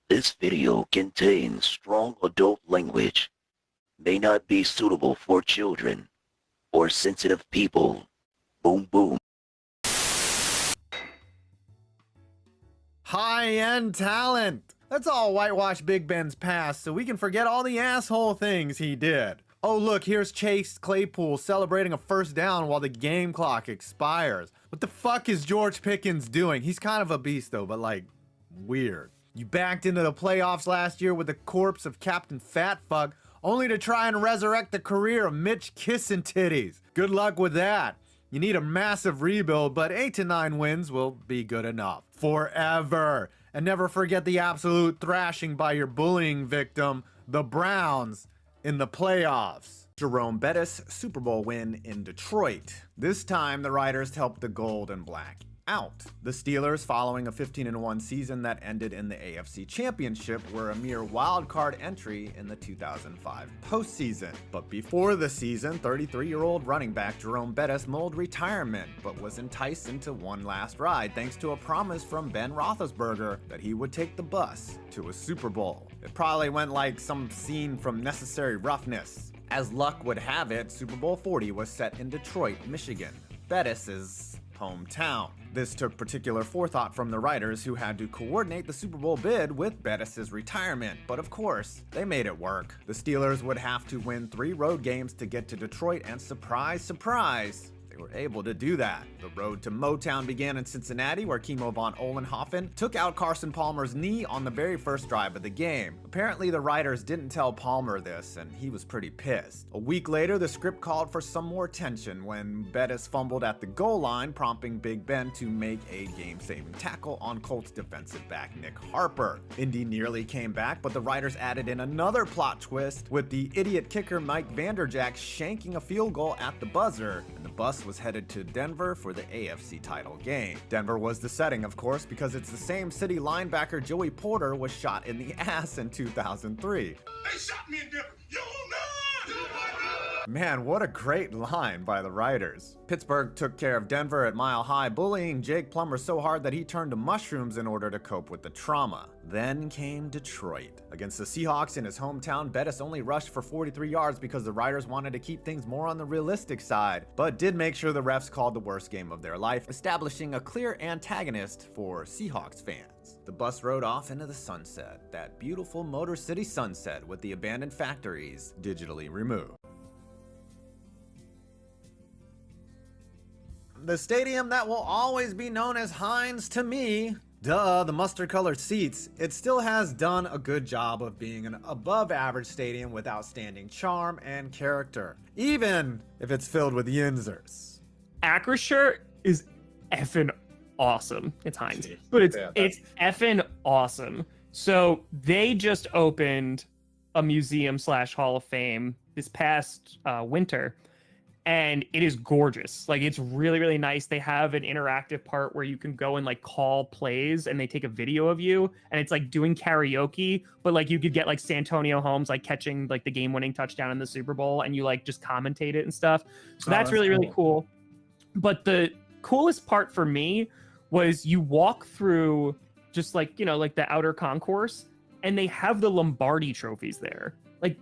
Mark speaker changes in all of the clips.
Speaker 1: This video contains strong adult language, may not be suitable for children or sensitive people. Boom boom.
Speaker 2: High-end talent. Let's all whitewash Big Ben's past so we can forget all the asshole things he did. Oh look, here's Chase Claypool celebrating a first down while the game clock expires. What the fuck is George Pickens doing? He's kind of a beast though, but like, weird. You backed into the playoffs last year with the corpse of Captain Fatfuck, only to try and resurrect the career of Mitch Kissin' Titties. Good luck with that. You need a massive rebuild, but 8 to 9 wins will be good enough. Forever. And never forget the absolute thrashing by your bullying victim, the Browns, in the playoffs. Jerome Bettis' Super Bowl win in Detroit. This time, the Riders helped the gold and black out. The Steelers, following a 15-1 season that ended in the AFC Championship, were a mere wild card entry in the 2005 postseason. But before the season, 33-year-old running back Jerome Bettis mulled retirement, but was enticed into one last ride thanks to a promise from Ben Roethlisberger that he would take the bus to a Super Bowl. It probably went like some scene from Necessary Roughness. As luck would have it, Super Bowl 40 was set in Detroit, Michigan, Bettis's hometown. This took particular forethought from the Riders, who had to coordinate the Super Bowl bid with Bettis' retirement, but of course, they made it work. The Steelers would have to win 3 road games to get to Detroit, and surprise, surprise, they were able to do that. The road to Motown began in Cincinnati, where Kimo von Ohlenhoffen took out Carson Palmer's knee on the very first drive of the game. Apparently, the Riders didn't tell Palmer this, and he was pretty pissed. A week later, the script called for some more tension when Bettis fumbled at the goal line, prompting Big Ben to make a game-saving tackle on Colts defensive back Nick Harper. Indy nearly came back, but the Riders added in another plot twist, with the idiot kicker Mike Vanderjagt shanking a field goal at the buzzer, and the bus was headed to Denver for the AFC title game. Denver was the setting, of course, because it's the same city linebacker Joey Porter was shot in the ass in 2003.
Speaker 3: They shot me in Denver. You know!
Speaker 2: Man, what a great line by the Riders. Pittsburgh took care of Denver at Mile High, bullying Jake Plummer so hard that he turned to mushrooms in order to cope with the trauma. Then came Detroit. Against the Seahawks in his hometown, Bettis only rushed for 43 yards because the Riders wanted to keep things more on the realistic side, but did make sure the refs called the worst game of their life, establishing a clear antagonist for Seahawks fans. The bus rode off into the sunset, that beautiful Motor City sunset with the abandoned factories digitally removed. The stadium that will always be known as Heinz to me, duh, the mustard-colored seats, it still has done a good job of being an above-average stadium with outstanding charm and character, even if it's filled with yinzers.
Speaker 4: Acrisure is effing awesome. It's Heinz, but it's effing awesome. So they just opened a museum / Hall of Fame this past winter. And it is gorgeous. Like, it's really, really nice. They have an interactive part where you can go and like call plays and they take a video of you and it's like doing karaoke, but like you could get like Santonio Holmes like catching like the game-winning touchdown in the Super Bowl and you like just commentate it and stuff. So that's really, really cool. But the coolest part for me was you walk through just like, you know, like the outer concourse and they have the Lombardi trophies there. Like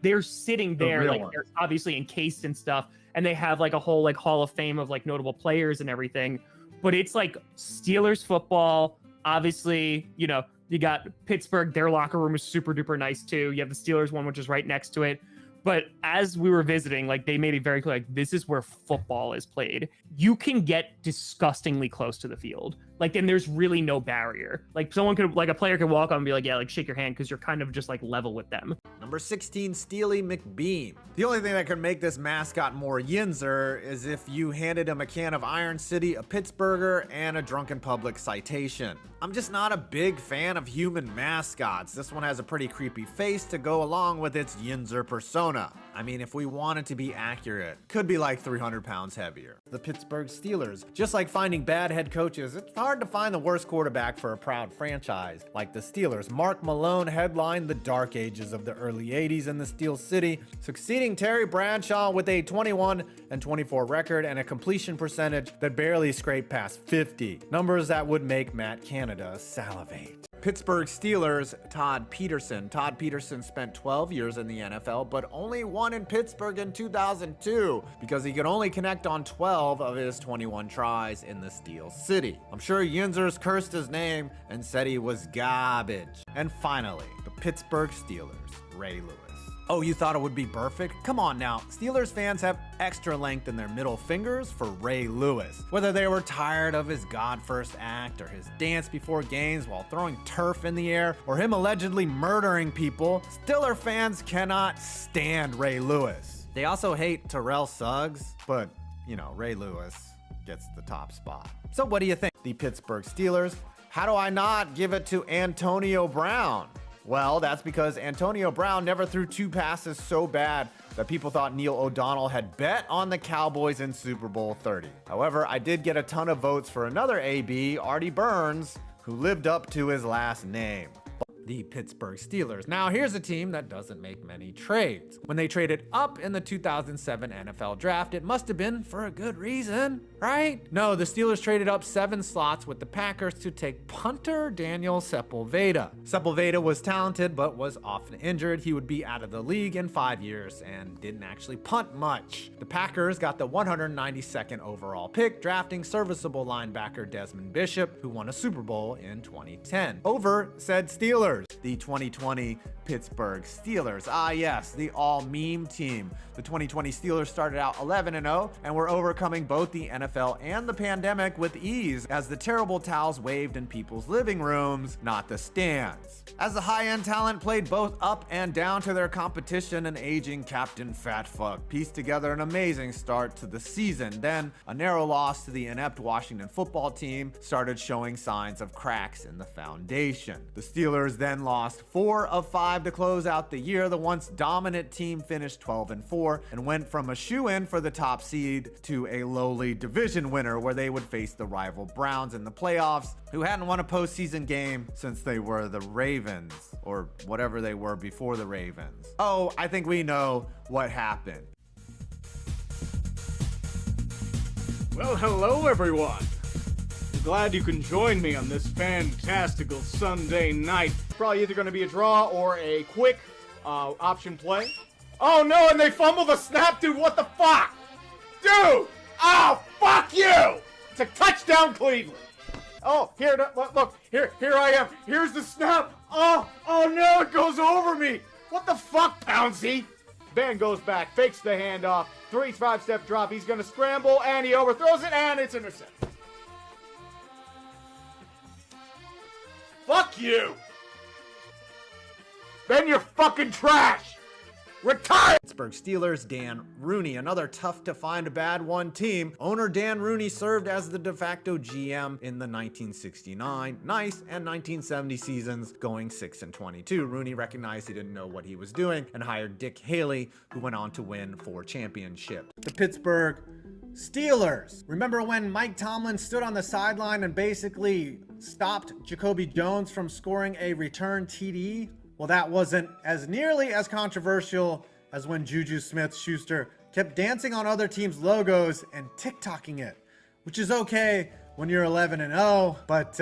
Speaker 4: they're sitting there, like they're obviously encased and stuff, and they have like a whole like Hall of Fame of like notable players and everything. But it's like Steelers football. Obviously, you know, you got Pittsburgh, their locker room is super duper nice too. You have the Steelers one, which is right next to it. But as we were visiting, like they made it very clear, like this is where football is played. You can get disgustingly close to the field. Like, then there's really no barrier. Like someone could, like a player could walk on and be like, yeah, like shake your hand because you're kind of just like level with them.
Speaker 2: Number 16, Steely McBeam. The only thing that could make this mascot more yinzer is if you handed him a can of Iron City, a Pittsburgher, and a drunken public citation. I'm just not a big fan of human mascots. This one has a pretty creepy face to go along with its yinzer persona. I mean, if we wanted to be accurate, could be like 300 pounds heavier. The Pittsburgh Steelers. Just like finding bad head coaches, it's hard to find the worst quarterback for a proud franchise. Like the Steelers, Mark Malone headlined the dark ages of the early 80s in the Steel City, succeeding Terry Bradshaw with a 21-24 record and a completion percentage that barely scraped past 50. Numbers that would make Matt Canada salivate. Pittsburgh Steelers, Todd Peterson. Todd Peterson spent 12 years in the NFL, but only won in Pittsburgh in 2002 because he could only connect on 12 of his 21 tries in the Steel City. I'm sure Yinzers cursed his name and said he was garbage. And finally, the Pittsburgh Steelers, Ray Lewis. Oh, you thought it would be perfect? Come on now. Steelers fans have extra length in their middle fingers for Ray Lewis. Whether they were tired of his God First act or his dance before games while throwing turf in the air or him allegedly murdering people, Steeler fans cannot stand Ray Lewis. They also hate Terrell Suggs, but, you know, Ray Lewis gets the top spot. So what do you think? The Pittsburgh Steelers? How do I not give it to Antonio Brown? Well, that's because Antonio Brown never threw two passes so bad that people thought Neil O'Donnell had bet on the Cowboys in Super Bowl 30. However, I did get a ton of votes for another AB, Artie Burns, who lived up to his last name. The Pittsburgh Steelers. Now, here's a team that doesn't make many trades. When they traded up in the 2007 NFL draft, it must have been for a good reason, right? No, the Steelers traded up 7 slots with the Packers to take punter Daniel Sepulveda. Sepulveda was talented, but was often injured. He would be out of the league in 5 years and didn't actually punt much. The Packers got the 192nd overall pick, drafting serviceable linebacker Desmond Bishop, who won a Super Bowl in 2010. Over said Steelers. The 2020 Pittsburgh Steelers. Ah yes, the all-meme team. The 2020 Steelers started out 11-0 and were overcoming both the NFL and the pandemic with ease as the terrible towels waved in people's living rooms, not the stands. As the high-end talent played both up and down to their competition, an aging Captain Fatfuck pieced together an amazing start to the season. Then, a narrow loss to the inept Washington football team started showing signs of cracks in the foundation. The Steelers then lost 4 of 5 to close out the year. The once dominant team finished 12-4 and went from a shoe-in for the top seed to a lowly division winner where they would face the rival Browns in the playoffs, who hadn't won a postseason game since they were the Ravens, or whatever they were before the Ravens. Oh, I think we know what happened.
Speaker 5: Well, hello everyone. I'm glad you can join me on this fantastical Sunday night. Probably either going to be a draw or a quick option play. Oh no, and they fumbled the snap, dude. What the fuck? Dude! Oh, fuck you! It's a touchdown, Cleveland. Oh, here, look, here I am. Here's the snap. Oh no, it goes over me. What the fuck, Pouncy? Ben goes back, fakes the handoff, 3-5-step drop. He's going to scramble, and he overthrows it, and it's intercepted. Fuck you! Ben, you're fucking trash! Retire!
Speaker 2: Pittsburgh Steelers, Dan Rooney, another tough to find a bad one team. Owner Dan Rooney served as the de facto GM in the 1969, nice, and 1970 seasons, going 6-22. Rooney recognized he didn't know what he was doing and hired Dick Haley, who went on to win 4 championships. The Pittsburgh Steelers. Remember when Mike Tomlin stood on the sideline and basically stopped Jacoby Jones from scoring a return TD? Well, that wasn't as nearly as controversial as when Juju Smith-Schuster kept dancing on other teams' logos and TikToking it, which is okay when you're 11-0, but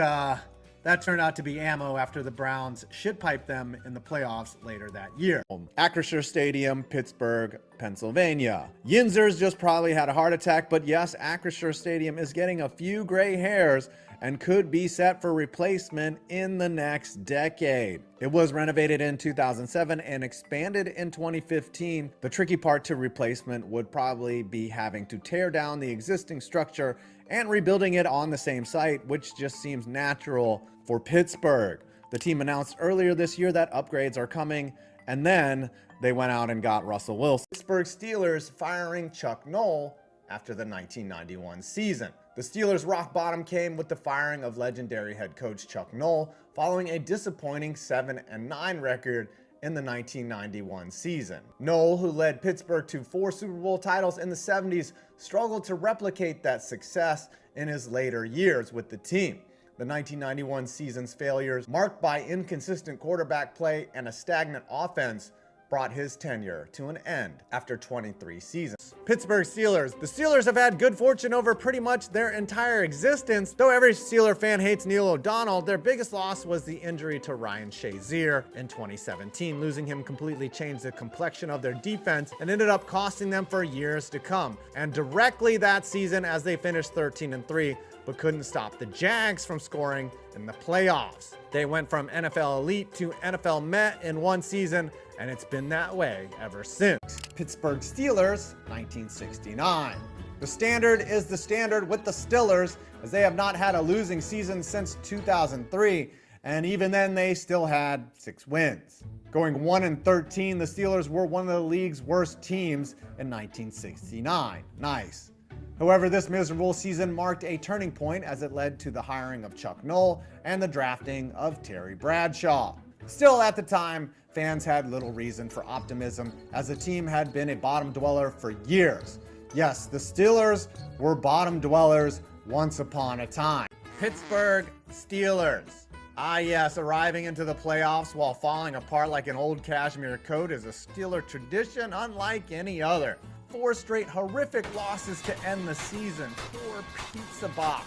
Speaker 2: that turned out to be ammo after the Browns shit-piped them in the playoffs later that year. Acrisure Stadium, Pittsburgh, Pennsylvania. Yinzers just probably had a heart attack, but yes, Acrisure Stadium is getting a few gray hairs and could be set for replacement in the next decade. It was renovated in 2007 and expanded in 2015. The tricky part to replacement would probably be having to tear down the existing structure and rebuilding it on the same site, which just seems natural for Pittsburgh. The team announced earlier this year that upgrades are coming, and then they went out and got Russell Wilson. Pittsburgh Steelers firing Chuck Noll after the 1991 season. The Steelers' rock bottom came with the firing of legendary head coach Chuck Noll following a disappointing 7-9 record in the 1991 season. Noll, who led Pittsburgh to 4 Super Bowl titles in the 70s, struggled to replicate that success in his later years with the team. The 1991 season's failures, marked by inconsistent quarterback play and a stagnant offense, brought his tenure to an end after 23 seasons. Pittsburgh Steelers. The Steelers have had good fortune over pretty much their entire existence. Though every Steeler fan hates Neil O'Donnell, their biggest loss was the injury to Ryan Shazier in 2017. Losing him completely changed the complexion of their defense and ended up costing them for years to come. And directly that season, as they finished 13-3, but couldn't stop the Jags from scoring in the playoffs. They went from NFL elite to NFL Met in one season, and it's been that way ever since. Pittsburgh Steelers, 1969. The standard is the standard with the Steelers, as they have not had a losing season since 2003, and even then they still had 6 wins. Going 1-13, the Steelers were one of the league's worst teams in 1969. Nice. However, this miserable season marked a turning point as it led to the hiring of Chuck Noll and the drafting of Terry Bradshaw. Still, at the time, fans had little reason for optimism, as the team had been a bottom dweller for years. Yes, the Steelers were bottom dwellers once upon a time. Pittsburgh Steelers. Ah yes, arriving into the playoffs while falling apart like an old cashmere coat is a Steeler tradition unlike any other. 4 straight horrific losses to end the season. Poor pizza box.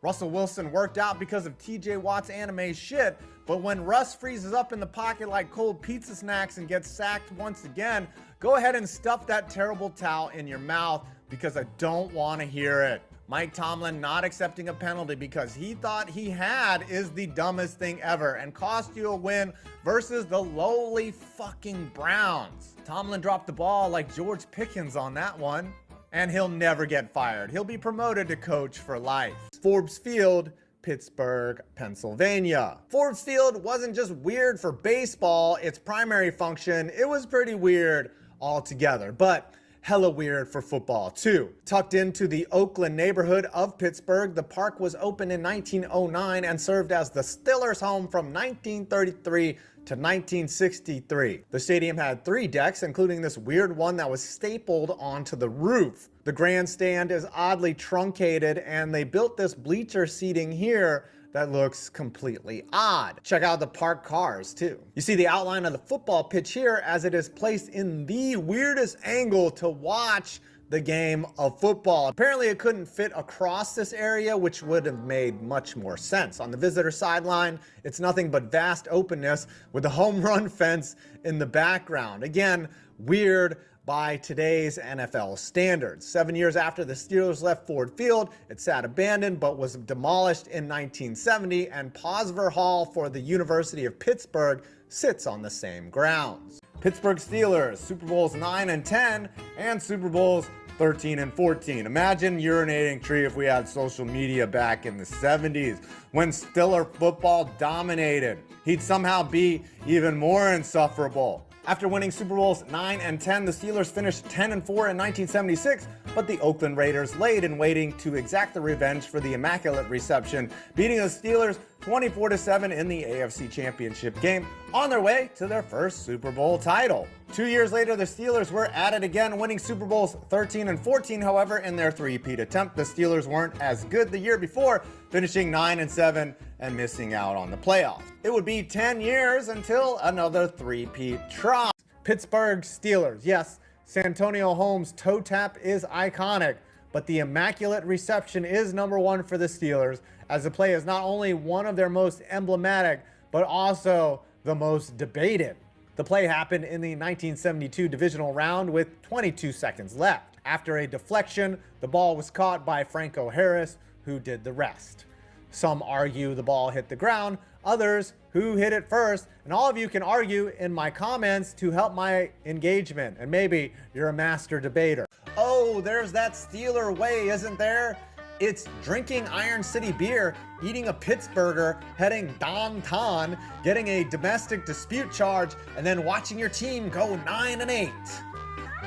Speaker 2: Russell Wilson worked out because of TJ Watt's anime shit, but when Russ freezes up in the pocket like cold pizza snacks and gets sacked once again, go ahead and stuff that terrible towel in your mouth, because I don't want to hear it. Mike Tomlin not accepting a penalty because he thought he had is the dumbest thing ever and cost you a win versus the lowly fucking Browns. Tomlin dropped the ball like George Pickens on that one, and he'll never get fired. He'll be promoted to coach for life. Forbes Field, Pittsburgh, Pennsylvania. Forbes Field wasn't just weird for baseball, its primary function, it was pretty weird altogether, but hella weird for football too. Tucked into the Oakland neighborhood of Pittsburgh, the park was opened in 1909 and served as the Steelers' home from 1933 to 1963. The stadium had 3 decks, including this weird one that was stapled onto the roof. The grandstand is oddly truncated, and they built this bleacher seating here that looks completely odd. Check out the parked cars too. You see the outline of the football pitch here, as it is placed in the weirdest angle to watch the game of football. Apparently it couldn't fit across this area, which would have made much more sense. On the visitor sideline, it's nothing but vast openness with a home run fence in the background. Again, weird by today's NFL standards. 7 years after the Steelers left Ford Field, it sat abandoned but was demolished in 1970, and Posver Hall for the University of Pittsburgh sits on the same grounds. Pittsburgh Steelers, Super Bowls 9 and 10, and Super Bowls 13 and 14. Imagine urinating tree if we had social media back in the 70s when Steeler football dominated. He'd somehow be even more insufferable. After winning Super Bowls 9 and 10, the Steelers finished 10 and 4 in 1976, but the Oakland Raiders laid in waiting to exact the revenge for the Immaculate Reception, beating the Steelers 24-7 in the AFC Championship game on their way to their first Super Bowl title. 2 years later, the Steelers were at it again, winning Super Bowls 13 and 14. However, in their three-peat attempt, the Steelers weren't as good the year before, finishing 9 and 7 and missing out on the playoffs. It would be 10 years until another three-peat try. Pittsburgh Steelers. Yes, Santonio Holmes' toe tap is iconic, but the Immaculate Reception is number 1 for the Steelers, as the play is not only one of their most emblematic, but also the most debated. The play happened in the 1972 divisional round with 22 seconds left. After a deflection, the ball was caught by Franco Harris, who did the rest. Some argue the ball hit the ground, others who hit it first, and all of you can argue in my comments to help my engagement, and maybe you're a master debater. Oh, there's that Steeler way, isn't there? It's drinking Iron City beer, eating a Pittsburgher, heading downtown, getting a domestic dispute charge, and then watching your team go 9 and 8.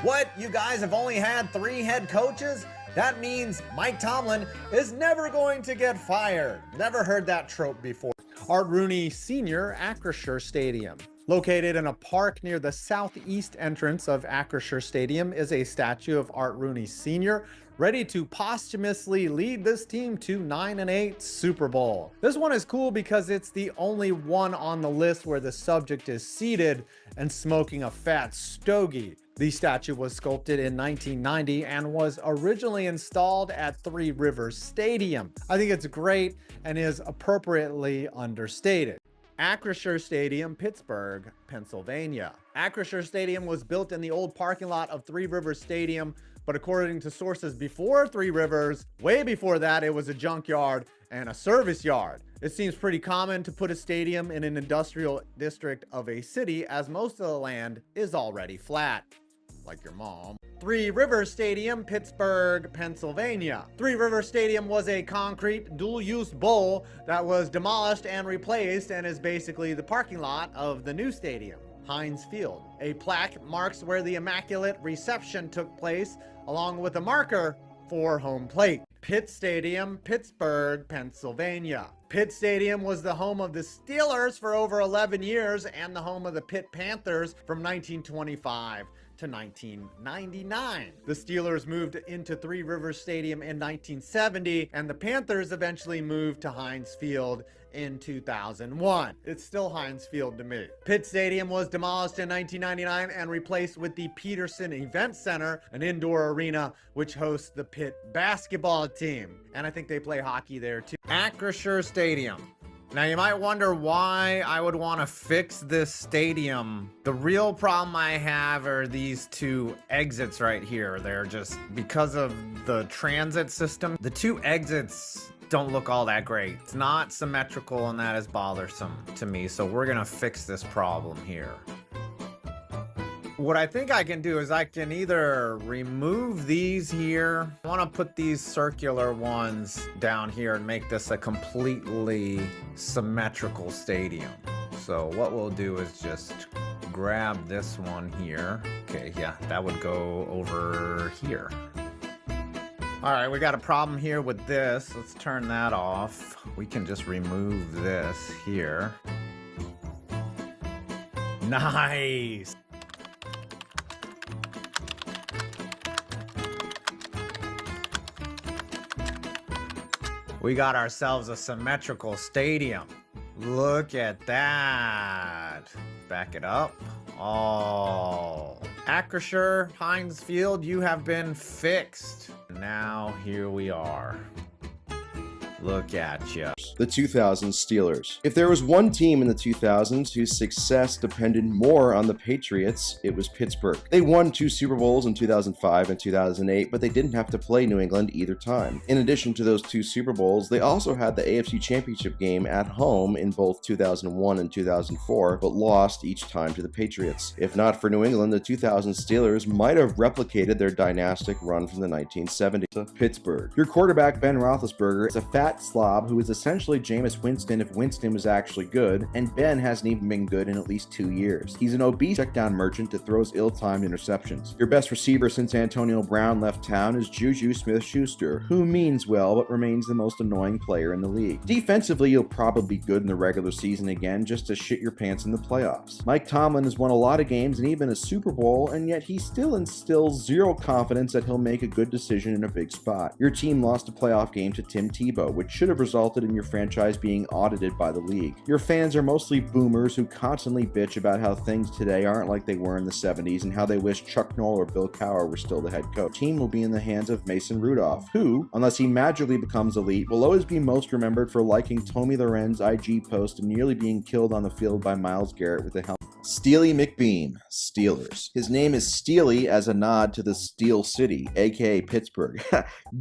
Speaker 2: What? You guys have only had 3 head coaches? That means Mike Tomlin is never going to get fired. Never heard that trope before. Art Rooney Sr. Acrisure Stadium. Located in a park near the southeast entrance of Acrisure Stadium is a statue of Art Rooney Sr., ready to posthumously lead this team to 9 and 8 Super Bowl. This one is cool because it's the only one on the list where the subject is seated and smoking a fat stogie. The statue was sculpted in 1990 and was originally installed at Three Rivers Stadium. I think it's great and is appropriately understated. Acrisure Stadium, Pittsburgh, Pennsylvania. Acrisure Stadium was built in the old parking lot of Three Rivers Stadium, but according to sources before Three Rivers, way before that, it was a junkyard and a service yard. It seems pretty common to put a stadium in an industrial district of a city, as most of the land is already flat. Like your mom. Three Rivers Stadium, Pittsburgh, Pennsylvania. Three Rivers Stadium was a concrete dual-use bowl that was demolished and replaced and is basically the parking lot of the new stadium, Heinz Field. A plaque marks where the Immaculate Reception took place, along with a marker for home plate. Pitt Stadium, Pittsburgh, Pennsylvania. Pitt Stadium was the home of the Steelers for over 11 years and the home of the Pitt Panthers from 1925 to 1999. The Steelers moved into Three Rivers Stadium in 1970, and the Panthers eventually moved to Heinz Field in 2001. It's still Heinz Field to me. Pitt Stadium was demolished in 1999 and replaced with the Peterson Event Center, an indoor arena which hosts the Pitt basketball team. And I think they play hockey there too. Acrisure Stadium. Now you might wonder why I would want to fix this stadium. The real problem I have are these two exits right here. They're just, because of the transit system, the two exits don't look all that great. It's not symmetrical and that is bothersome to me. So we're gonna fix this problem here. What I think I can do is I can either remove these here. I want to put these circular ones down here and make this a completely symmetrical stadium. So what we'll do is just grab this one here. Okay, yeah, that would go over here. All right, we got a problem here with this. Let's turn that off. We can just remove this here. Nice. We got ourselves a symmetrical stadium. Look at that. Back it up. Oh. Acrisure, Heinz Field, you have been fixed. Now here we are. Look at ya.
Speaker 6: The 2000s Steelers. If there was one team in the 2000s whose success depended more on the Patriots, it was Pittsburgh. They won 2 Super Bowls in 2005 and 2008, but they didn't have to play New England either time. In addition to those 2 Super Bowls, they also had the AFC Championship game at home in both 2001 and 2004, but lost each time to the Patriots. If not for New England, the 2000 Steelers might have replicated their dynastic run from the 1970s. Pittsburgh. Your quarterback Ben Roethlisberger is a fat slob who is essentially Jameis Winston if Winston was actually good, and Ben hasn't even been good in at least 2 years. He's an obese checkdown merchant that throws ill-timed interceptions. Your best receiver since Antonio Brown left town is Juju Smith-Schuster, who means well but remains the most annoying player in the league. Defensively, you'll probably be good in the regular season again just to shit your pants in the playoffs. Mike Tomlin has won a lot of games and even a Super Bowl, and yet he still instills zero confidence that he'll make a good decision in a big spot. Your team lost a playoff game to Tim Tebow, which should have resulted in your franchise being audited by the league. Your fans are mostly boomers who constantly bitch about how things today aren't like they were in the 70s and how they wish Chuck Noll or Bill Cowher were still the head coach. The team will be in the hands of Mason Rudolph, who, unless he magically becomes elite, will always be most remembered for liking Tommy Loren's IG post and nearly being killed on the field by Myles Garrett with a helmet. Steely McBeam, Steelers. His name is Steely as a nod to the Steel City, aka Pittsburgh.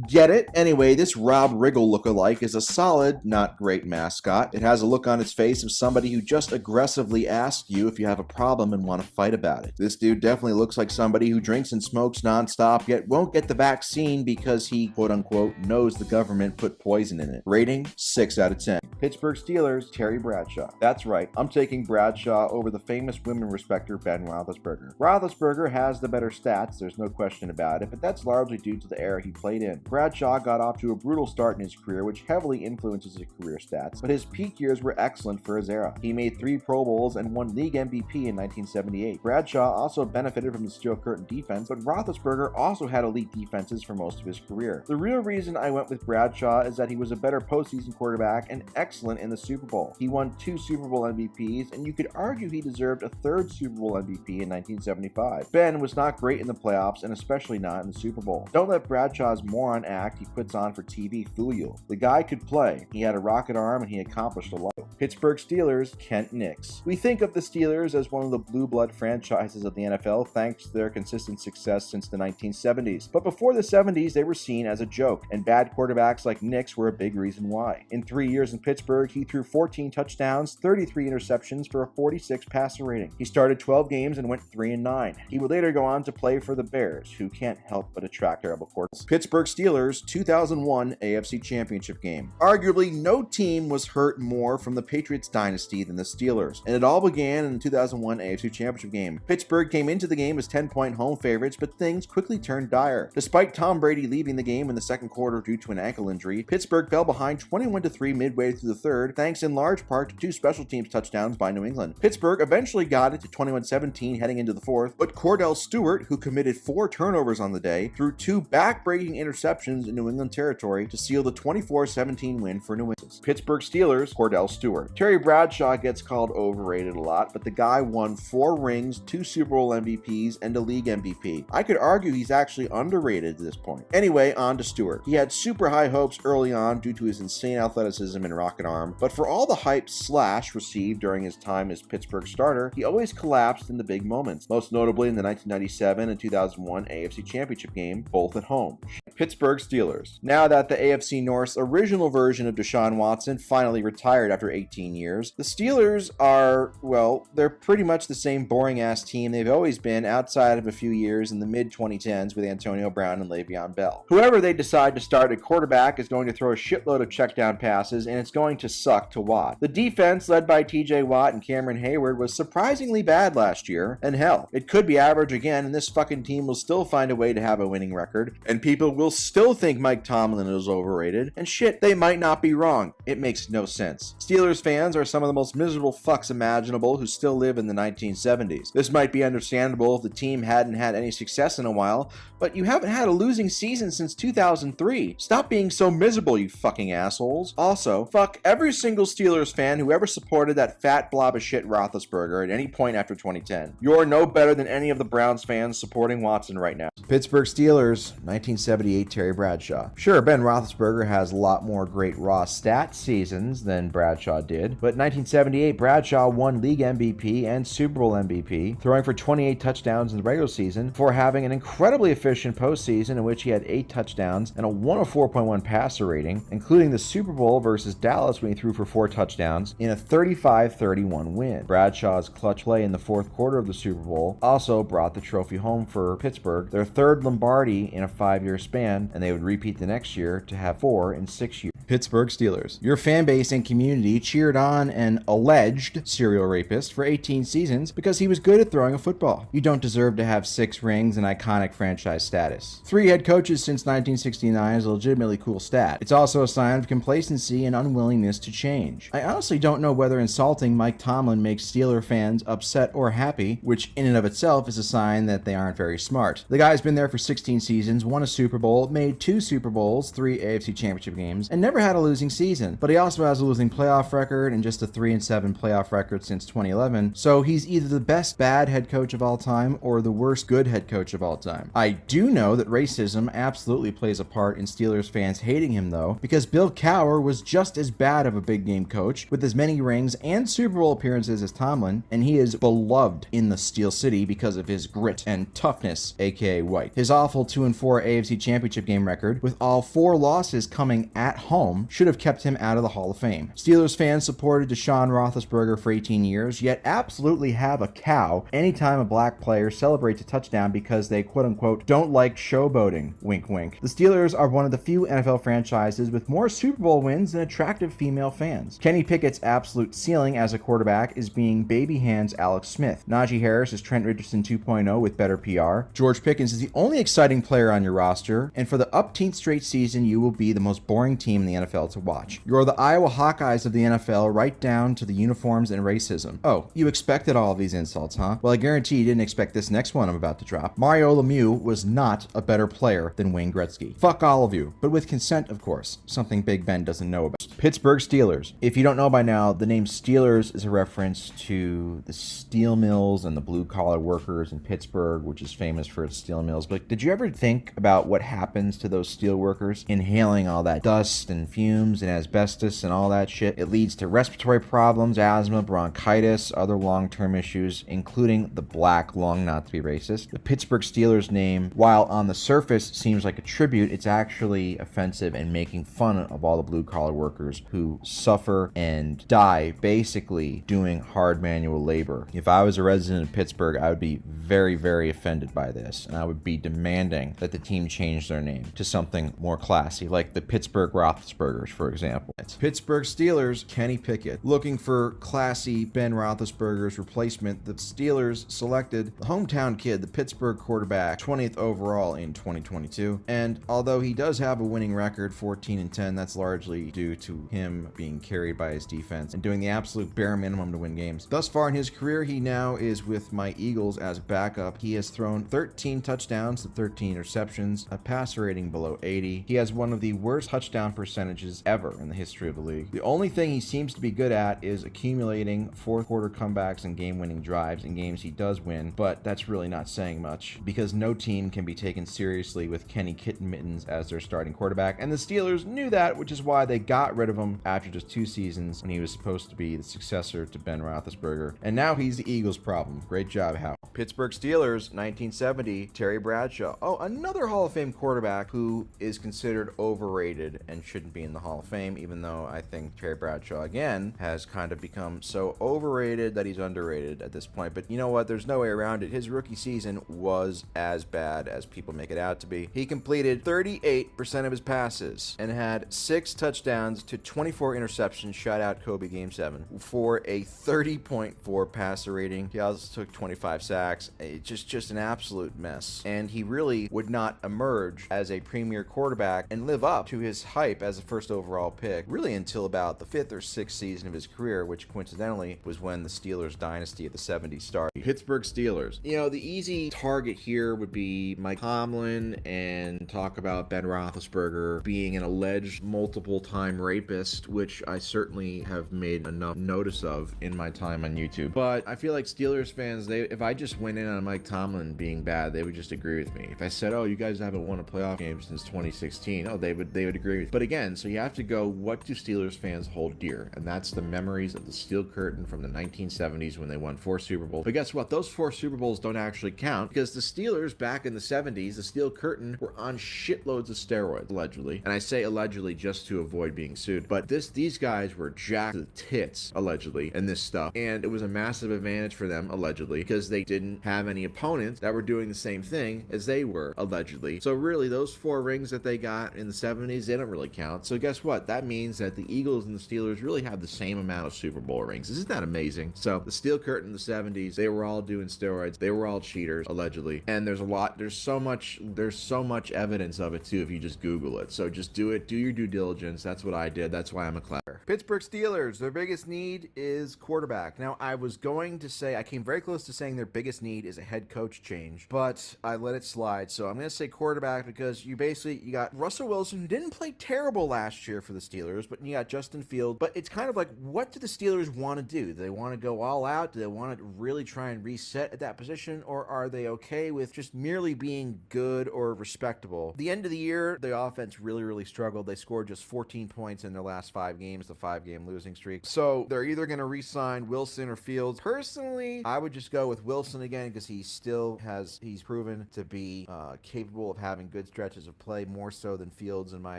Speaker 6: Get it? Anyway, this Rob Riggle lookalike is a solid, not great mascot. It has a look on its face of somebody who just aggressively asks you if you have a problem and want to fight about it. This dude definitely looks like somebody who drinks and smokes nonstop, yet won't get the vaccine because he, quote-unquote, knows the government put poison in it. Rating, 6 out of 10. Pittsburgh Steelers, Terry Bradshaw. That's right, I'm taking Bradshaw over the famous women respecter Ben Roethlisberger. Roethlisberger has the better stats, there's no question about it, but that's largely due to the era he played in. Bradshaw got off to a brutal start in his career, which heavily influences his career stats, but his peak years were excellent for his era. He made 3 Pro Bowls and won league MVP in 1978. Bradshaw also benefited from the Steel Curtain defense, but Roethlisberger also had elite defenses for most of his career. The real reason I went with Bradshaw is that he was a better postseason quarterback and excellent in the Super Bowl. He won 2 Super Bowl MVPs, and you could argue he deserved deserved a third Super Bowl MVP in 1975. Ben was not great in the playoffs and especially not in the Super Bowl. Don't let Bradshaw's moron act he puts on for TV fool you. The guy could play. He had a rocket arm and he accomplished a lot. Pittsburgh Steelers, Kent Nix. We think of the Steelers as one of the blue blood franchises of the NFL thanks to their consistent success since the 1970s. But before the 70s, they were seen as a joke, and bad quarterbacks like Nix were a big reason why. In 3 years in Pittsburgh, he threw 14 touchdowns, 33 interceptions for a 46 passer rating. He started 12 games and went 3-9. He would later go on to play for the Bears, who can't help but attract terrible quarterbacks. Pittsburgh Steelers 2001 AFC Championship game. Arguably, no team was hurt more from the Patriots dynasty than the Steelers, and it all began in the 2001 AFC Championship game. Pittsburgh came into the game as 10-point home favorites, but things quickly turned dire. Despite Tom Brady leaving the game in the second quarter due to an ankle injury, Pittsburgh fell behind 21-3 midway through the third, thanks in large part to 2 special teams touchdowns by New England. Pittsburgh eventually got it to 21-17 heading into the fourth, but Cordell Stewart, who committed 4 turnovers on the day, threw 2 back-breaking interceptions in New England territory to seal the 24-17 win for New England. Pittsburgh Steelers, Cordell Stewart. Terry Bradshaw gets called overrated a lot, but the guy won 4 rings, 2 Super Bowl MVPs, and a league MVP. I could argue he's actually underrated at this point. Anyway, on to Stewart. He had super high hopes early on due to his insane athleticism and rocket arm, but for all the hype Slash received during his time as Pittsburgh starter, he always collapsed in the big moments, most notably in the 1997 and 2001 AFC Championship game, both at home. Pittsburgh Steelers. Now that the AFC North's original version of Deshaun Watson finally retired after 18 years, the Steelers are, well, they're pretty much the same boring-ass team they've always been outside of a few years in the mid-2010s with Antonio Brown and Le'Veon Bell. Whoever they decide to start at quarterback is going to throw a shitload of checkdown passes, and it's going to suck to watch. The defense, led by TJ Watt and Cameron Hayward, was surprisingly bad last year, and hell, it could be average again, and this fucking team will still find a way to have a winning record, and people will still think Mike Tomlin is overrated, and shit, they might not be wrong. It makes no sense. Steelers fans are some of the most miserable fucks imaginable who still live in the 1970s. This might be understandable if the team hadn't had any success in a while, but you haven't had a losing season since 2003. Stop being so miserable, you fucking assholes. Also, fuck every single Steelers fan who ever supported that fat blob of shit Roethlisberger at any point after 2010. You're no better than any of the Browns fans supporting Watson right now. Pittsburgh Steelers, 1978 Terry Bradshaw. Sure, Ben Roethlisberger has a lot more great raw stat seasons than Bradshaw did, but 1978 Bradshaw won league MVP and Super Bowl MVP, throwing for 28 touchdowns in the regular season before having an incredibly efficient postseason in which he had 8 touchdowns and a 104.1 passer rating, including the Super Bowl versus Dallas when he threw for 4 touchdowns in a 35-31 win. Bradshaw's clutch play in the fourth quarter of the Super Bowl also brought the trophy home for Pittsburgh, their 3rd Lombardi in a 5-year span, and they would repeat the next year to have 4 in 6 years. Pittsburgh Steelers. Your fan base and community cheered on an alleged serial rapist for 18 seasons because he was good at throwing a football. You don't deserve to have 6 rings and iconic franchise status. 3 head coaches since 1969 is a legitimately cool stat. It's also a sign of complacency and unwillingness to change. I honestly don't know whether insulting Mike Tomlin makes Steeler fans upset or happy, which in and of itself is a sign that they aren't very smart. The guy's been there for 16 seasons, won a Super Bowl, made 2 Super Bowls, 3 AFC Championship games, and never had a losing season. But he also has a losing playoff record and just a 3-7 playoff record since 2011, so he's either the best bad head coach of all time or the worst good head coach of all time. I do know that racism absolutely plays a part in Steelers fans hating him though, because Bill Cowher was just as bad of a big game coach with as many rings and Super Bowl appearances as Tomlin, and he is beloved in the Steel City because of his grit and toughness, aka White. His awful 2-4 AFC Championship game record, with all 4 losses coming at home, should have kept him out of the Hall of Fame. Steelers fans supported Deshaun Roethlisberger for 18 years, yet absolutely have a cow anytime a black player celebrates a touchdown because they quote-unquote don't like showboating, wink wink. The Steelers are one of the few NFL franchises with more Super Bowl wins than attractive female fans. Kenny Pickett's absolute ceiling as a quarterback is being baby hands Alex Smith. Najee Harris is Trent Richardson 2.0 with better PR. George Pickens is the only exciting player on your roster, and for the upteenth straight season you will be the most boring team in the NFL to watch. You're the Iowa Hawkeyes of the NFL, right down to the uniforms and racism. Oh, you expected all of these insults, huh? Well, I guarantee you didn't expect this next one I'm about to drop. Mario Lemieux was not a better player than Wayne Gretzky. Fuck all of you, but with consent, of course, something Big Ben doesn't know about. Pittsburgh Steelers. If you don't know by now, the name Steelers is a reference to the steel mills and the blue-collar workers in Pittsburgh, which is famous for its steel mills. But did you ever think about what happens to those steel workers inhaling all that dust and fumes and asbestos and all that shit? It leads to respiratory problems, asthma, bronchitis, other long-term issues, including the black lung, not to be racist. The Pittsburgh Steelers name, while on the surface seems like a tribute, it's actually offensive and making fun of all the blue-collar workers who suffer and die basically doing hard manual labor. If I was a resident of Pittsburgh, I would be very, very offended by this, and I would be demanding that the team change their name to something more classy, like the Pittsburgh Roethlisbergers, for example. It's Pittsburgh Steelers, Kenny Pickett. Looking for classy Ben Roethlisberger's replacement, the Steelers selected the hometown kid, the Pittsburgh quarterback, 20th overall in 2022, and although he does have a winning record, 14-10, that's largely due to him being carried by his defense and doing the absolute bare minimum to win games. Thus far in his career, he now is with my Eagles as backup. He has thrown 13 touchdowns to 13 interceptions, a passer rating below 80. He has one of the worst touchdown percentages ever in the history of the league. The only thing he seems to be good at is accumulating fourth quarter comebacks and game-winning drives in games he does win, but that's really not saying much because no team can be taken seriously with Kenny Kitten Mittens as their starting quarterback, and the Steelers knew that, which is why they got rid of him after just 2 seasons when he was supposed to be the successor to Ben Roethlisberger, and now he's the Eagles' problem. Great job, Hal. Pittsburgh Steelers, 1970, Terry Bradshaw. Oh, another Hall of Fame quarterback who is considered overrated and shouldn't be in the Hall of Fame, even though I think Terry Bradshaw, again, has kind of become so overrated that he's underrated at this point. But you know what? There's no way around it. His rookie season was as bad as people make it out to be. He completed 38% of his passes and had 6 touchdowns to 24 interceptions, shut out Kobe Game 7, for a 30.4 passer rating. He also took 25 sacks. It's just an absolute mess. And he really would not emerge as a premier quarterback and live up to his hype as a first overall pick, really until about the 5th or 6th season of his career, which coincidentally was when the Steelers dynasty of the 70s started. Pittsburgh Steelers. You know, the easy target here would be Mike Tomlin and talk about Ben Roethlisberger being an alleged multiple-time rapist, which I certainly have made enough notice of in my time on YouTube. But I feel like Steelers fans, if I just went in on Mike Tomlin being bad, they would just agree with me. If I said, oh, you guys haven't won a playoff game since 2016, oh, they would agree with me. But again, so you have to go, what do Steelers fans hold dear? And that's the memories of the Steel Curtain from the 1970s when they won 4 Super Bowls. But guess what? Those 4 Super Bowls don't actually count because the Steelers back in the 70s, the Steel Curtain, were on shitloads of steroids, allegedly. And I say allegedly just to avoid being sued. But these guys were jacked to the tits, allegedly, in this stuff. And it was a massive advantage for them, allegedly, because they didn't have any opponents that were doing the same thing as they were, allegedly. So really, those 4 rings that they got in the 70s, they don't really count. So guess what? That means that the Eagles and the Steelers really have the same amount of Super Bowl rings. Isn't that amazing? So the Steel Curtain in the 70s, they were all doing steroids. They were all cheaters, allegedly. And there's so much evidence of it too if you just Google it. So just do it. Do your due diligence. That's what I did. That's why I'm a clever. Pittsburgh Steelers, their biggest need is quarterback. Now, I was going to say, I came very close to saying their biggest need is a head coach change, but I let it slide. So I'm going to say quarterback because you got Russell Wilson, who didn't play terrible last year for the Steelers, but you got Justin Fields. But it's kind of like, what do the Steelers want to do? Do they want to go all out? Do they want to really try and reset at that position? Or are they okay with just merely being good or respectable? The end of the year, the offense really struggled. They scored just 14 points in their last 5 games, the 5-game losing streak. So they're either going to re-sign Wilson or Fields. Personally, I would just go with Wilson again because he's proven to be capable of having good stretches of play, more so than Fields, in my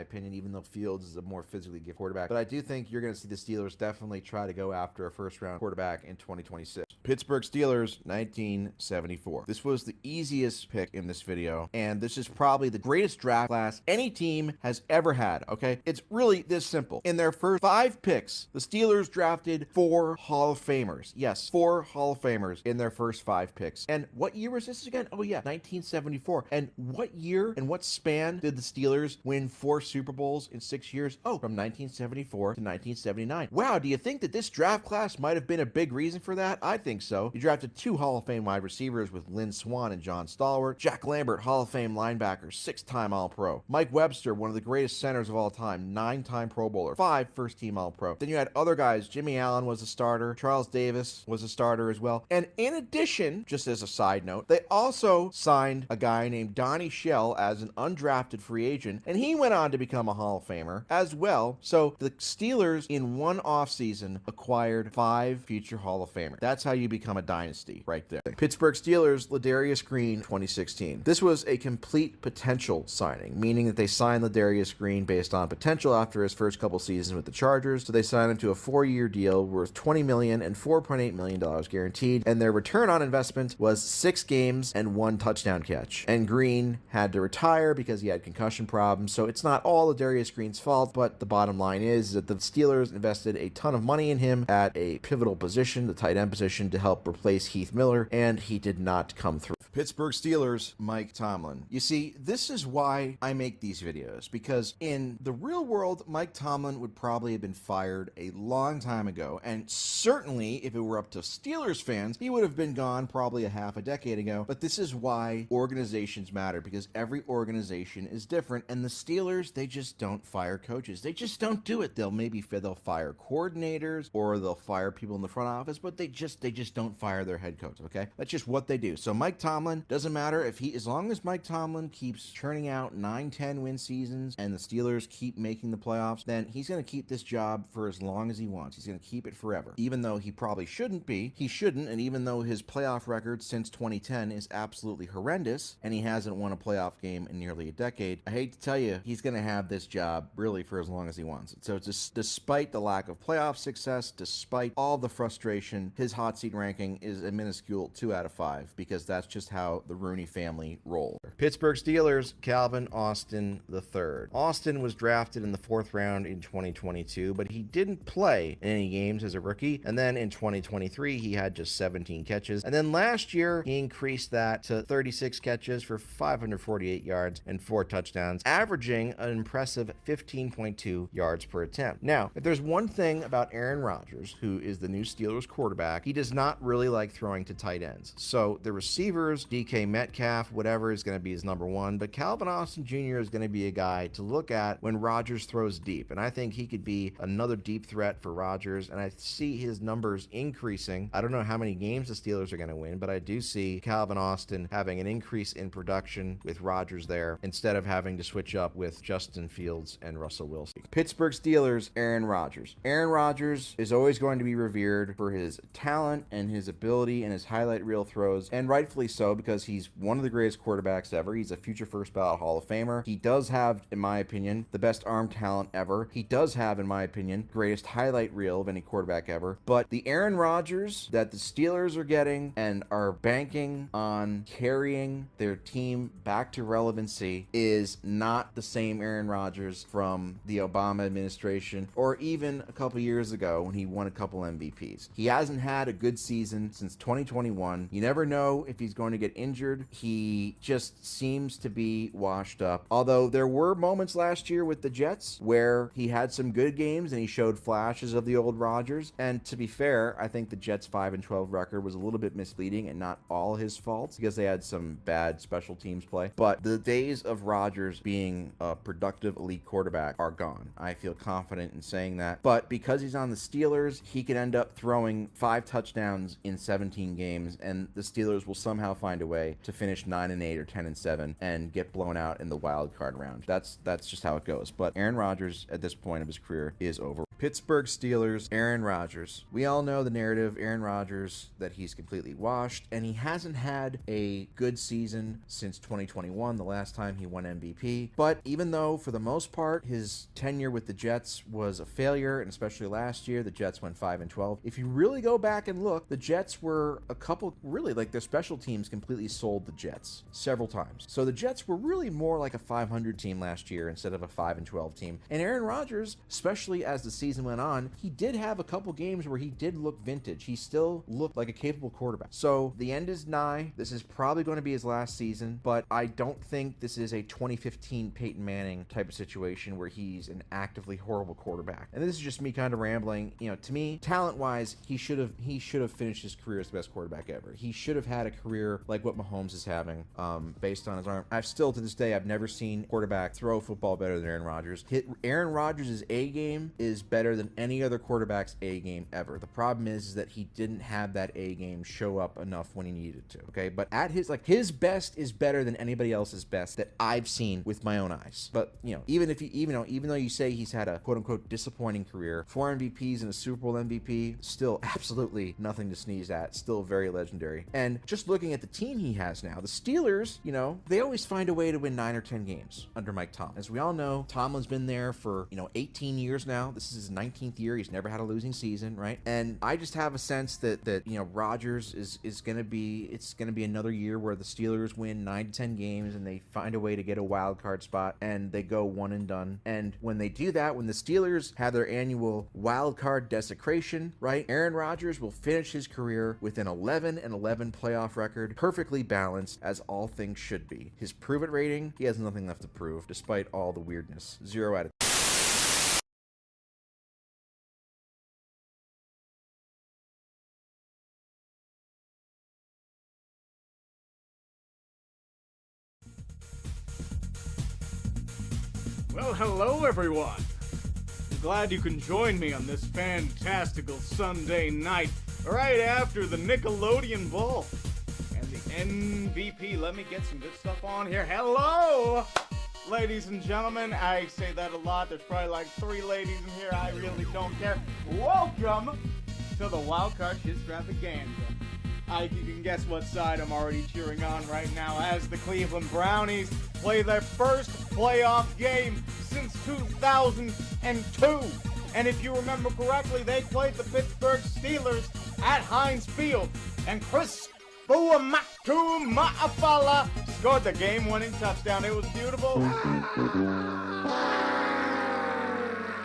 Speaker 6: opinion, even though Fields is a more physically gifted quarterback. But I do think you're going to see the Steelers definitely try to go after a first-round quarterback in 2026. Pittsburgh Steelers, 1974. This was the easiest pick in this video, and this is probably the greatest draft class any team has ever had, okay? It's really this simple. In their first 5 5 picks, the Steelers drafted 4 Hall of Famers. Yes, 4 Hall of Famers in their first 5 picks. And what year was this again? Oh yeah, 1974. And what year and what span did the Steelers win 4 Super Bowls in 6 years? Oh, from 1974 to 1979. Wow, do you think that this draft class might have been a big reason for that? I think so. You drafted 2 Hall of Fame wide receivers with Lynn Swann and John Stallworth. Jack Lambert, Hall of Fame linebacker, 6-time All-Pro. Mike Webster, one of the greatest centers of all time, 9-time Pro Bowler, 5 first-team All-Pro. Then you had other guys. Jimmy Allen was a starter. Charles Davis was a starter as well. And in addition, just as a side note, they also signed a guy named Donnie Shell as an undrafted free agent, and he went on to become a Hall of Famer as well. So the Steelers, in one offseason, acquired 5 future Hall of Famers. That's how you become a dynasty right there. Pittsburgh Steelers, Ladarius Green, 2016. This was a complete potential signing, meaning that they signed Ladarius Green based on potential after his first couple seasons with the Chargers. So they signed him to a 4-year deal worth $20 million and $4.8 million guaranteed, and their return on investment was 6 games and 1 touchdown catch. And Green had to retire because he had concussion problems, so it's not all Ladarius Green's fault, but the bottom line is that the Steelers invested a ton of money in him at a pivotal position, the tight end position, to help replace Heath Miller, and he did not come through. Pittsburgh Steelers, Mike Tomlin. You see, this is why I make these videos, because in the real world, Mike Tomlin would probably have been fired a long time ago, and certainly if it were up to Steelers fans, he would have been gone probably a half a decade ago. But this is why organizations matter, because every organization is different, and the Steelers, they just don't fire coaches. They just don't do it. They'll fire coordinators, or they'll fire people in the front office, but they just don't fire their head coach, okay? That's just what they do. So Mike Tomlin, doesn't matter if as long as Mike Tomlin keeps churning out 9-10 win seasons and the Steelers keep making the playoffs, then he's going to keep this job for as long as he wants. He's going to keep it forever. Even though he probably shouldn't be, he shouldn't, and even though his playoff record since 2010 is absolutely horrendous, and he hasn't won a playoff game in nearly a decade, I hate to tell you, he's going to have this job really for as long as he wants it. So just despite the lack of playoff success, despite all the frustration, his hot seat ranking is a minuscule 2 out of 5, because that's just how the Rooney family roll. Pittsburgh Steelers, Calvin Austin III. Austin was drafted in the 4th round in 2022, but he didn't play in any games as a rookie. And then in 2023, he had just 17 catches. And then last year, he increased that to 36 catches for 548 yards and 4 touchdowns, averaging an impressive 15.2 yards per attempt. Now, if there's one thing about Aaron Rodgers, who is the new Steelers quarterback, he does not really like throwing to tight ends. So the receivers, DK Metcalf, whatever, is going to be his number 1, but Calvin Austin Jr. is going to be a guy to look at when Rodgers throws deep, and I think he could be another deep threat for Rodgers, and I see his numbers increasing. I don't know how many games the Steelers are going to win, but I do see Calvin Austin having an increase in production with Rodgers there, instead of having to switch up with Justin Fields and Russell Wilson. Pittsburgh Steelers, Aaron Rodgers. Aaron Rodgers is always going to be revered for his talent and his ability and his highlight reel throws, and rightfully so, because he's one of the greatest quarterbacks ever. He's a future first ballot Hall of Famer. He does have, in my opinion, the best arm talent ever. He does have, in my opinion, greatest highlight reel of any quarterback ever. But the Aaron Rodgers that the Steelers are getting and are banking on carrying their team back to relevancy is not the same Aaron Rodgers from the Obama administration, or even a couple years ago when he won a couple MVPs. He hasn't had a good season since 2021. You never know if he's going to get injured. He just seems to be washed up. Although there were moments last year with the Jets where he had some good games and he showed flashes of the old Rodgers. And to be fair, I think the Jets' 5-12 record was a little bit misleading and not all his fault, because they had some bad special teams play. But the days of Rodgers being a productive elite quarterback are gone. I feel confident in saying that. But because he's on the Steelers, he could end up throwing 5 touchdowns in 17 games, and the Steelers will somehow find a way to finish 9-8 or 10-7 and get blown out in the wild card round. That's just how it goes. But Aaron Rodgers at this point of his career is over. Pittsburgh Steelers, Aaron Rodgers. We all know the narrative, Aaron Rodgers, that he's completely washed, and he hasn't had a good season since 2021, the last time he won MVP. But even though, for the most part, his tenure with the Jets was a failure, and especially last year, the Jets went 5-12. If you really go back and look, the Jets were their special teams completely sold the Jets several times. So the Jets were really more like a 500 team last year instead of a 5-12 team. And Aaron Rodgers, especially as the season
Speaker 7: season went on, he did have a couple games where he did look vintage. He still looked like a capable quarterback. So the end is nigh. This is probably going to be his last season, but I don't think this is a 2015 Peyton Manning type of situation where he's an actively horrible quarterback. And this is just me kind of rambling. You know, to me, talent-wise, he should have finished his career as the best quarterback ever. He should have had a career like what Mahomes is having, based on his arm. To this day, I've never seen a quarterback throw a football better than Aaron Rodgers. Aaron Rodgers' A game is better than any other quarterback's A game ever. The problem is that he didn't have that A game show up enough when he needed to. Okay, but at his best is better than anybody else's best that I've seen with my own eyes. But you know, even though you say he's had a quote unquote disappointing career, 4 MVPs and a Super Bowl MVP, still absolutely nothing to sneeze at. Still very legendary. And just looking at the team he has now, the Steelers, you know, they always find a way to win 9 or 10 games under Mike Tomlin. As we all know, Tomlin's been there for 18 years now. This is his 19th year. He's never had a losing season, right? And I just have a sense that Rodgers is gonna be another year where the Steelers win 9 to 10 games and they find a way to get a wild card spot and they go one and done. And when they do that, when the Steelers have their annual wild card desecration, right? Aaron Rodgers will finish his career with an 11-11 playoff record, perfectly balanced as all things should be. His prove it rating, he has nothing left to prove, despite all the weirdness. 0 out of 10.
Speaker 5: Well, hello everyone. I'm glad you can join me on this fantastical Sunday night, right after the Nickelodeon Bowl. And the MVP, let me get some good stuff on here. Hello, ladies and gentlemen. I say that a lot. There's probably like 3 ladies in here. I really don't care. Welcome to the Wild Card Extravaganza. You can guess what side I'm already cheering on right now as the Cleveland Brownies play their first playoff game since 2002. And if you remember correctly, they played the Pittsburgh Steelers at Heinz Field. And Chris Ma'afala scored the game-winning touchdown. It was beautiful.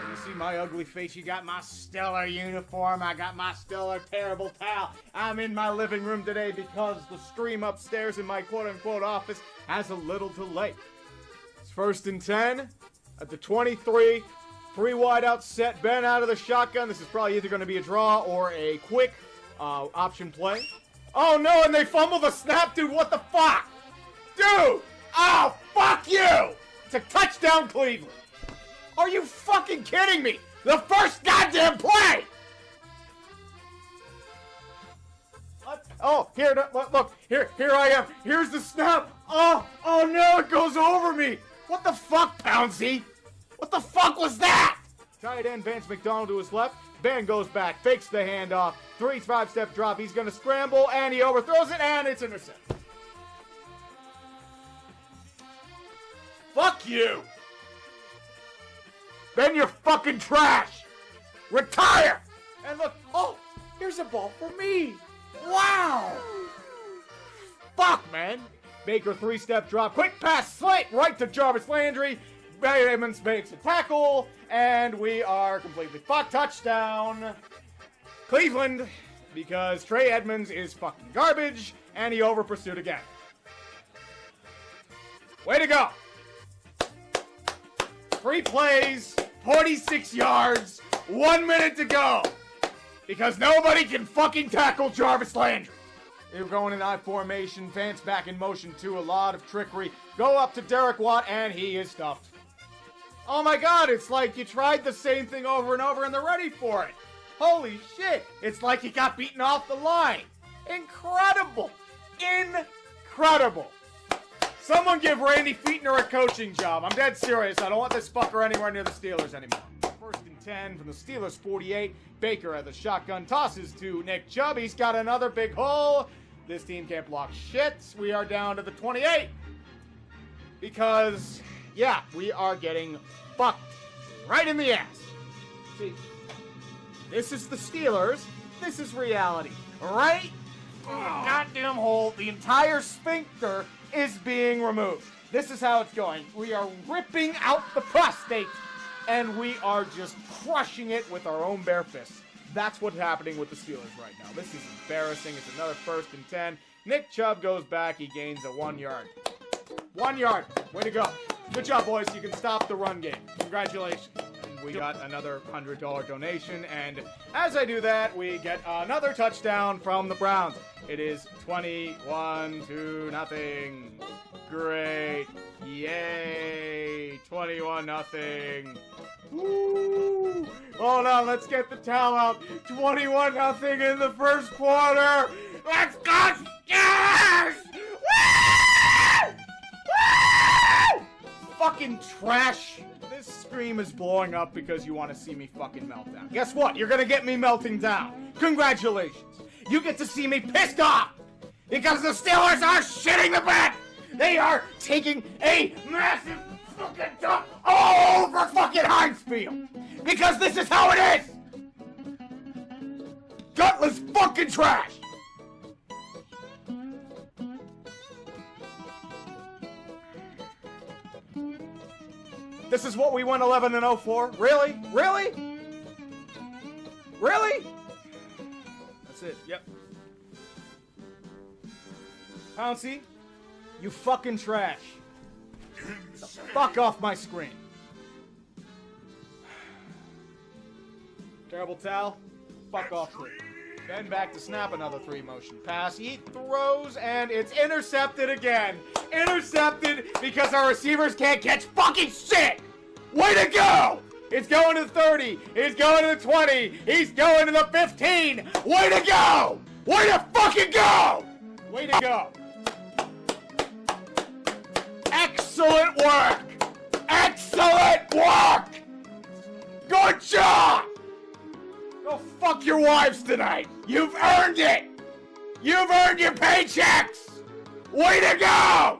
Speaker 5: You see my ugly face? You got my stellar uniform. I got my stellar terrible towel. I'm in my living room today because the stream upstairs in my quote-unquote office has a little delay. It's 1st and 10 at the 23. 3 wide out set. Ben out of the shotgun. This is probably either going to be a draw or a quick option play. Oh no, and they fumble the snap, dude. What the fuck? Dude! Oh, fuck you! It's a touchdown, Cleveland. Are you fucking kidding me? The first goddamn play! What? Oh, here, look, here I am. Here's the snap. Oh no, it goes over me. What the fuck, Pouncy? What the fuck was that? Tight end Vance McDonald to his left. Ben goes back, fakes the handoff. 3-5-step drop. He's going to scramble, and he overthrows it, and it's intercepted. Fuck you! Ben, you're fucking trash! Retire! And look, oh, here's a ball for me. Wow! Fuck, man. Baker 3-step drop. Quick pass, slant right to Jarvis Landry. Trey Edmonds makes a tackle, and we are completely fucked. Touchdown, Cleveland, because Trey Edmonds is fucking garbage, and he over-pursued again. Way to go. 3 plays, 46 yards, 1 minute to go, because nobody can fucking tackle Jarvis Landry. They're going in I formation, Vance back in motion too, a lot of trickery. Go up to Derek Watt, and he is stuffed. Oh my god, it's like you tried the same thing over and over and they're ready for it. Holy shit, it's like he got beaten off the line. Incredible. Incredible. Someone give Randy Fichtner a coaching job. I'm dead serious. I don't want this fucker anywhere near the Steelers anymore. 1st and 10 from the Steelers 48. Baker at the shotgun tosses to Nick Chubb. He's got another big hole. This team can't block shit. We are down to the 28. Because, yeah, we are getting fucked right in the ass. See, this is the Steelers. This is reality. Right in the goddamn hole. The entire sphincter is being removed. This is how it's going. We are ripping out the prostate and we are just crushing it with our own bare fists. That's what's happening with the Steelers right now. This is embarrassing. It's another 1st and 10. Nick Chubb goes back. He gains a 1 yard. 1 yard. Way to go. Good job, boys. You can stop the run game. Congratulations. And we got another $100 donation. And as I do that, we get another touchdown from the Browns. It is 21-0. Great. Yay. 21-0. Woo! Hold on, let's get the towel out. 21-0 in the first quarter. Let's go, Steelers! Woo! Woo! Fucking trash. This stream is blowing up because you want to see me fucking melt down. Guess what? You're gonna get me melting down. Congratulations. You get to see me pissed off because the Steelers are shitting the bed. They are taking a massive fucking dump all over fucking Heinz Field. Because this is how it is. Gutless fucking trash. This is what we went 11-0 for? Really? Really? Really? That's it. Yep. Pouncy, you fucking trash. Fuck off my screen. Terrible towel. Fuck off three. Then back to snap, another 3-motion pass. He throws, and it's intercepted again. Intercepted because our receivers can't catch fucking shit. Way to go! It's going to the 30. He's going to the 20. He's going to the 15. Way to go! Way to fucking go! Way to go! Excellent work! Excellent work! Good job! Go fuck your wives tonight! You've earned it! You've earned your paychecks! Way to go!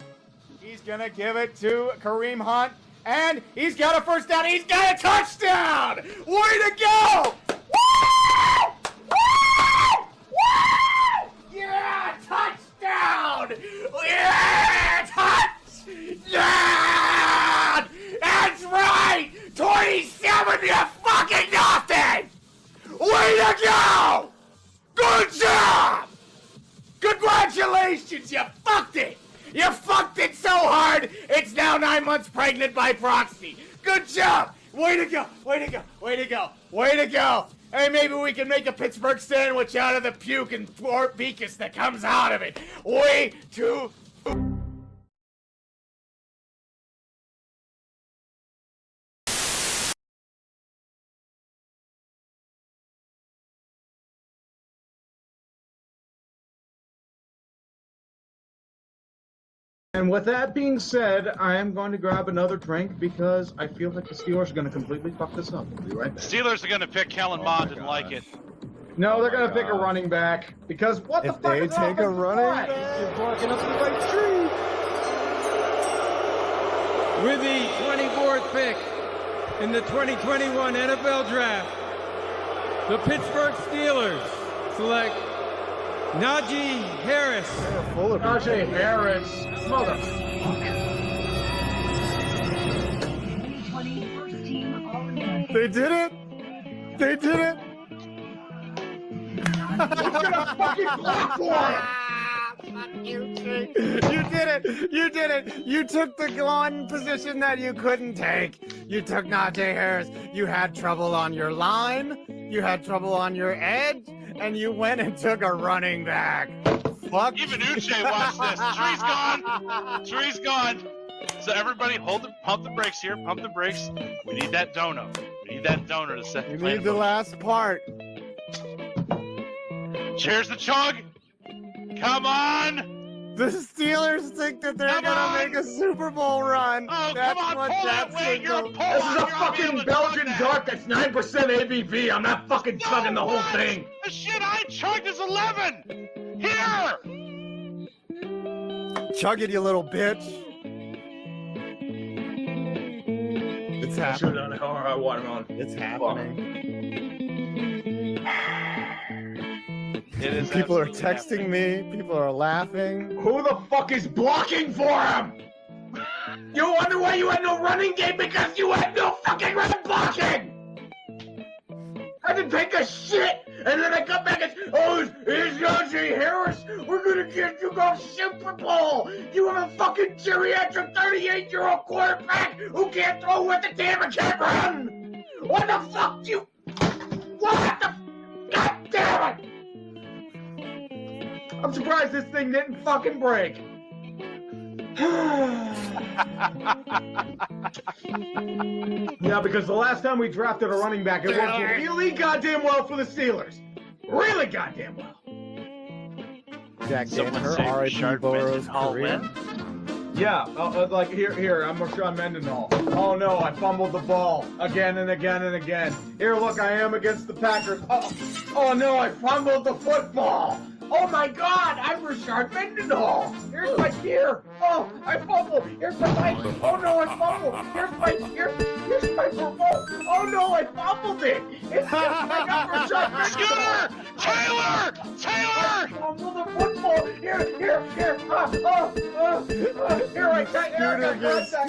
Speaker 5: He's gonna give it to Kareem Hunt, and he's got a first down. He's got a touchdown! Way to go! Woo! Woo! Woo! Yeah! Touchdown! Yeah! Touchdown! That's right! 27 to fucking nothing! Way to go! Good job! Congratulations, you fucked it! You fucked it so hard, it's now 9 months pregnant by proxy. Good job! Way to go! Way to go! Way to go! Way to go! Hey, maybe we can make a Pittsburgh sandwich out of the puke and thwart mucus that comes out of it. Way to...
Speaker 8: And with that being said, I am going to grab another drink because I feel like the Steelers are going to completely fuck this up. We'll be right back.
Speaker 9: Steelers are going to pick Kellen Mond and like it.
Speaker 8: No, they're going to pick a running back because what the fuck is
Speaker 2: If they take a running back,
Speaker 8: you're barking up the right tree.
Speaker 10: With the 24th pick in the 2021 NFL Draft, the Pittsburgh Steelers select Najee Harris.
Speaker 8: Najee Harris. Motherfucker.
Speaker 2: They did it! They did it!
Speaker 8: Who's gonna fucking block for it?
Speaker 2: You did it! You did it! You took the one position that you couldn't take. You took Najee Harris. You had trouble on your line. You had trouble on your edge. And you went and took a running back. Fuck.
Speaker 9: Even Uche watched this. Tree's gone. Tree's gone. So everybody pump the brakes here. Pump the brakes. We need that donut. We need that donut to set
Speaker 2: You
Speaker 9: the
Speaker 2: need the last part.
Speaker 9: Cheers the chug. Come on.
Speaker 2: The Steelers think that they're gonna make a Super Bowl run.
Speaker 9: Oh,
Speaker 2: That's
Speaker 9: come on.
Speaker 2: what
Speaker 9: Pull that weight. You're a
Speaker 2: signals.
Speaker 9: pull.
Speaker 8: This is a fucking Belgian dark that's 9% ABV. I'm not fucking chugging the whole thing.
Speaker 9: The shit I chugged is 11. Here.
Speaker 2: Chug it, you little bitch. It's happening.
Speaker 8: Done high watermelon.
Speaker 2: It's happening.
Speaker 9: It is
Speaker 2: People are
Speaker 9: absolutely
Speaker 2: texting me. People are laughing.
Speaker 8: Who the fuck is blocking for him? You wonder why you had no running game? Because you had no fucking run blocking! I had to take a shit, and then I come back and oh, here's Najee Harris. We're gonna get you go Super Bowl. You have a fucking geriatric 38-year-old quarterback who can't throw with the damn and can't run. What the fuck do you? What the? God damn it! I'm surprised this thing didn't fucking break. Yeah, because the last time we drafted a running back, it worked really goddamn well for the Steelers. Really goddamn well.
Speaker 2: Jack
Speaker 9: Someone
Speaker 2: Danaher,
Speaker 9: say
Speaker 2: R.I.P.
Speaker 9: Rashard
Speaker 2: Burrow's
Speaker 9: Mendenhall
Speaker 2: career.
Speaker 9: win?
Speaker 8: Yeah, like here, I'm Rashard Mendenhall. Oh no, I fumbled the ball again and again and again. Here, look, I am against the Packers. Oh no, I fumbled the football. Oh my God, I'm Rashard Mendenhall. Here's my gear. Oh, I fumbled. Here's my mic. Oh no, I fumbled. Here's my remote. Oh no, I fumbled it. It's just like I'm Rashard Mendenhall.
Speaker 9: Taylor!
Speaker 8: I fumbled the football. Here. Here I got contact.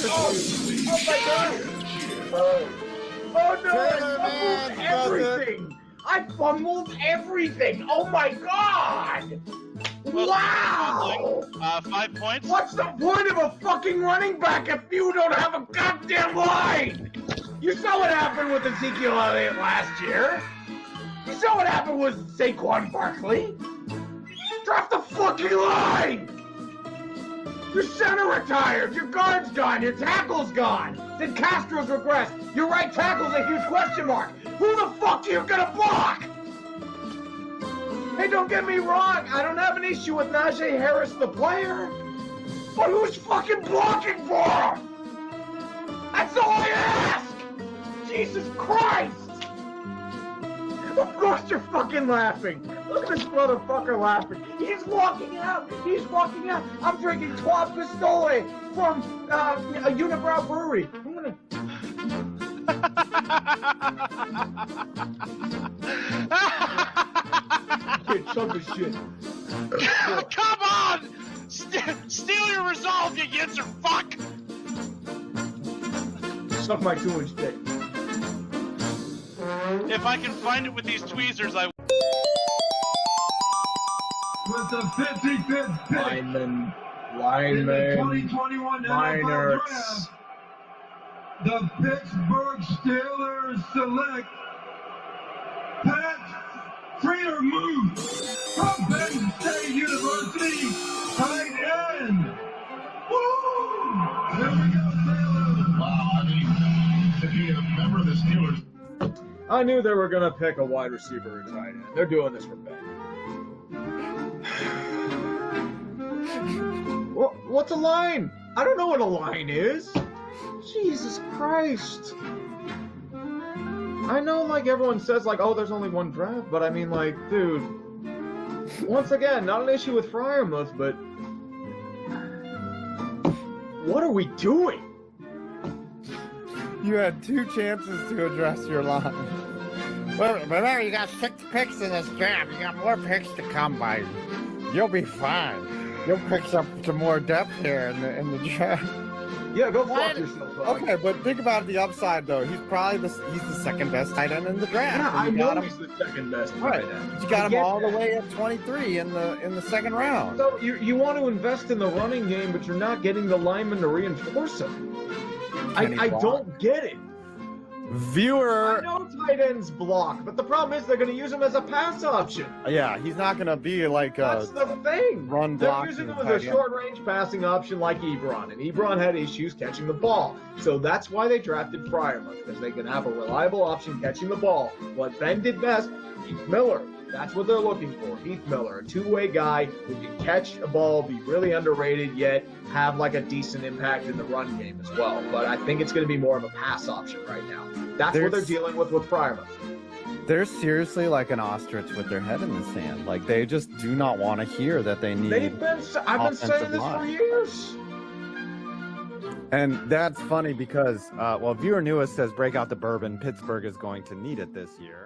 Speaker 8: Oh my God. Oh no, I fumbled everything. I fumbled everything! Oh my God! Wow!
Speaker 9: 5 points?
Speaker 8: What's the point of a fucking running back if you don't have a goddamn line? You saw what happened with Ezekiel Elliott last year. You saw what happened with Saquon Barkley. Drop the fucking line! Your center retired, your guard's gone, your tackle's gone. Then Castro's regressed. Your right tackle's a huge question mark. Who the fuck are you gonna block? Hey, don't get me wrong. I don't have an issue with Najee Harris, the player. But who's fucking blocking for him? That's all I ask. Jesus Christ. Of course you're fucking laughing. Look at this motherfucker laughing. He's walking out. I'm drinking Trois Pistoles from a Unibrow Brewery. I'm gonna... Kid, chug this shit.
Speaker 9: Come on! Steal your resolve, you yinzer fuck!
Speaker 8: Suck my 2-inch dick.
Speaker 9: If I can find it with these tweezers, I...
Speaker 3: With the 55th pick
Speaker 8: Lineman,
Speaker 3: in the 2021 NFL
Speaker 8: minors.
Speaker 3: Draft, the Pittsburgh Steelers select Pat Freiermuth from Penn State University, tight end. Woo! Here we go, Steelers. Wow, I mean, to be a member of the Steelers.
Speaker 8: I knew they were gonna pick a wide receiver or tight end. They're doing this for Ben. What's a line? I don't know what a line is. Jesus Christ. I know, like, everyone says, like, oh, there's only one draft, but I mean, like, dude, once again, not an issue with Freiermuth, but what are we doing?
Speaker 2: You had 2 chances to address your line.
Speaker 11: Well, remember, you got 6 picks in this draft. You got more picks to come by. You'll be fine. You'll pick up some more depth here in the draft.
Speaker 8: Yeah, go fuck yourself.
Speaker 2: Okay, but think about the upside though. He's probably he's the second best tight end in the draft.
Speaker 8: Yeah, I know
Speaker 2: him,
Speaker 8: he's the second best
Speaker 2: right.
Speaker 8: tight end.
Speaker 2: You got him all the way at 23 in the second round.
Speaker 8: So you want to invest in the running game, but you're not getting the linemen to reinforce him. I don't get it.
Speaker 2: Viewer.
Speaker 8: I know tight ends block, but the problem is they're going to use him as a pass option.
Speaker 2: Yeah, he's not going to be like
Speaker 8: That's the thing.
Speaker 2: Run
Speaker 8: They're
Speaker 2: block.
Speaker 8: using him as a short-range passing option like Ebron, and Ebron had issues catching the ball. So that's why they drafted Freiermuth, because they can have a reliable option catching the ball. What Ben did best, Heath Miller. That's what they're looking for. Heath Miller, a two-way guy who can catch a ball, be really underrated, yet have like a decent impact in the run game as well. But I think it's going to be more of a pass option right now. That's what they're dealing with Freiermuth.
Speaker 2: They're seriously like an ostrich with their head in the sand. Like, they just do not want to hear that they need.
Speaker 8: I've been saying this for years.
Speaker 2: And that's funny because, well, viewer newest says break out the bourbon. Pittsburgh is going to need it this year.